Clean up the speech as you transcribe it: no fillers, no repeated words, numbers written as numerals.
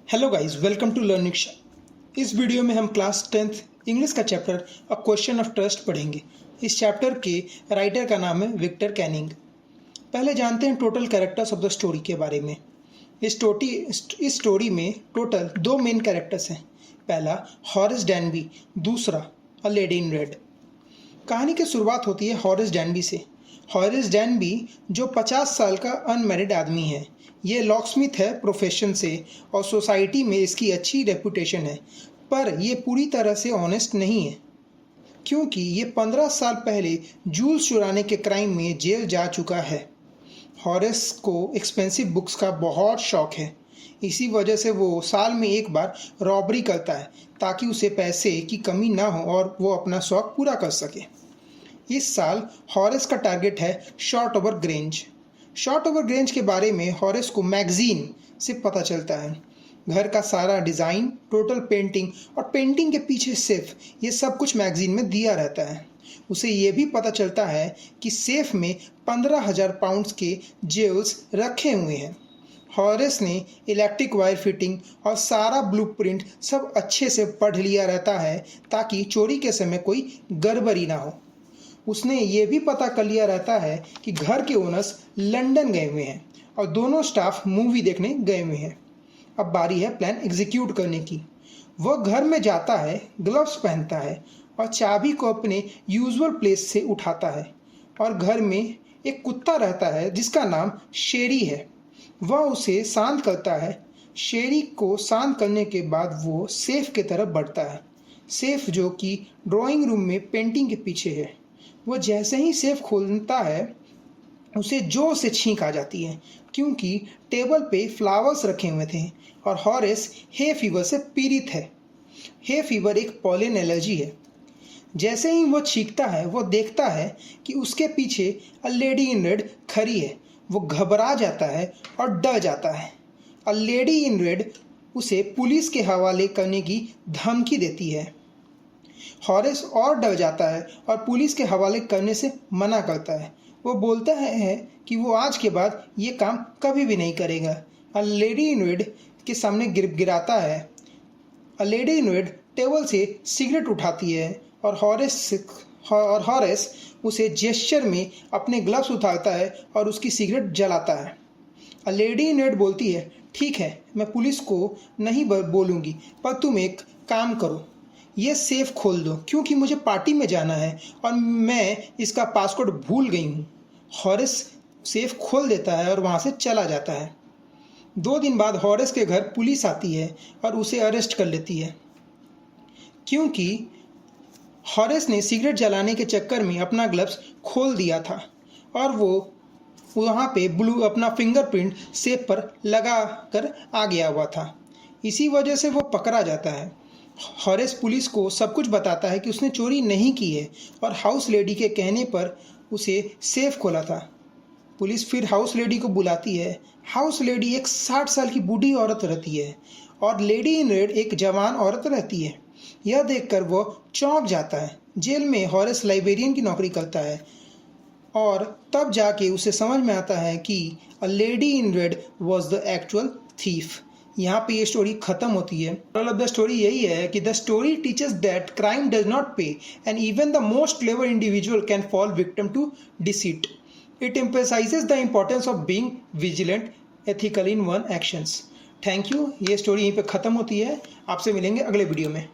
Hello guys, welcome to learning शा। इस वीडियो में हम क्लास 10th इंग्लिश का chapter a question of trust पढ़ेंगे। इस चैप्टर के राइटर का नाम है विक्टर कैनिंग। पहले जानते हैं total characters of the story के बारे में। इस स्टोरी में टोटल 2 मेन कैरेक्टर्स हैं। पहला हॉरेस डैनबी, दूसरा अ लेडी इन रेड। कहानी की शुरुआत होती है हॉरेस डैनबी से। हॉरेस डैनबी जो 50 साल का अनमैरिड आदमी है। ये लॉकस्मिथ है प्रोफेशन से और सोसाइटी में इसकी अच्छी रेपुटेशन है, पर ये पूरी तरह से ऑनेस्ट नहीं है क्योंकि ये 15 साल पहले जूल्स चुराने के क्राइम में जेल जा चुका है। हॉरेस को एक्सपेंसिव बुक्स का बहुत शौक है, इसी वजह से वो साल में एक बार रॉबरी करता है ताकि उसे पैसे की कमी ना हो और वो अपना शौक पूरा कर सके। इस साल हॉरेस का टारगेट है short over grange. Short over grange के बारे में हॉरेस को मैगजीन से पता चलता है। घर का सारा डिज़ाइन, टोटल पेंटिंग और पेंटिंग के पीछे सेफ, ये सब कुछ मैगजीन में दिया रहता है। उसे ये भी पता चलता है कि सेफ में 15,000 पाउंड्स के जेल्स रखे हुए हैं। हॉरेस ने इलेक्ट्रिक वायर फिटिंग और सारा ब्लूप्रिंट सब अच्छे से पढ़ लिया रहता है ताकि चोरी के समय कोई गड़बड़ी ना हो। उसने ये भी पता कर लिया रहता है कि घर के ओनर्स लंदन गए हुए हैं और दोनों स्टाफ मूवी देखने गए हुए हैं। अब बारी है प्लान एग्जीक्यूट करने की। वह घर में जाता है, ग्लव्स पहनता है और चाबी को अपने यूजुअल प्लेस से उठाता है। और घर में एक कुत्ता रहता है जिसका नाम शेरी है। वह उसे शांत करता है। शेरी को शांत करने के बाद वो सेफ की तरफ बढ़ता है। सेफ जो कि ड्राइंग रूम में पेंटिंग के पीछे है। वो जैसे ही सेफ खोलता है उसे जोर से छींक आ जाती है क्योंकि टेबल पे फ्लावर्स रखे हुए थे और हॉरेस हे फीवर से पीड़ित है। हे फीवर एक पॉलन एलर्जी है। जैसे ही वो छींकता है वो देखता है कि उसके पीछे अ लेडी इन रेड खड़ी है। वो घबरा जाता है और डर जाता है। अ लेडी इन रेड उसे पुलिस के हवाले करने की धमकी देती है। हॉरेस और डर जाता है और पुलिस के हवाले करने से मना करता है। वो बोलता है कि वो आज के बाद ये काम कभी भी नहीं करेगा। अ लेडी इन रेड के सामने गिराता है। A lady in red table से सिगरेट उठाती है और हॉरेस उसे जेस्चर में अपने ग्लव्स उतारता है और उसकी सिगरेट जलाता है। अ लेडी इन रेड बोलती है, ठीक है, मैं पुलिस को नहीं बोलूँगी, पर तुम एक काम करो, ये सेफ खोल दो क्योंकि मुझे पार्टी में जाना है और मैं इसका पासवर्ड भूल गई हूँ। हॉरेस सेफ खोल देता है और वहाँ से चला जाता है। 2 दिन बाद हॉरेस के घर पुलिस आती है और उसे अरेस्ट कर लेती है क्योंकि हॉरेस ने सिगरेट जलाने के चक्कर में अपना ग्लव्स खोल दिया था और वो वहाँ पे अपना फिंगरप्रिंट सेफ पर लगा कर आ गया हुआ था। इसी वजह से वो पकड़ा जाता है। हॉरेस पुलिस को सब कुछ बताता है कि उसने चोरी नहीं की है और हाउस लेडी के कहने पर उसे सेफ खोला था। पुलिस फिर हाउस लेडी को बुलाती है। हाउस लेडी एक 60 साल की बूढ़ी औरत रहती है और लेडी इन रेड एक जवान औरत रहती है। यह देखकर वो चौंक जाता है। जेल में हॉरेस लाइब्रेरियन की नौकरी करता है और तब जाके उसे समझ में आता है कि a lady in red was the actual thief. यहाँ पे ये स्टोरी खत्म होती है। मोरल ऑफ द स्टोरी यही है कि the story teaches that crime does not pay and even the most clever individual can fall victim to deceit. It emphasises the importance of being vigilant ethical in one actions. Thank you. ये story यहीं पे ख़त्म होती है। आपसे मिलेंगे अगले video में।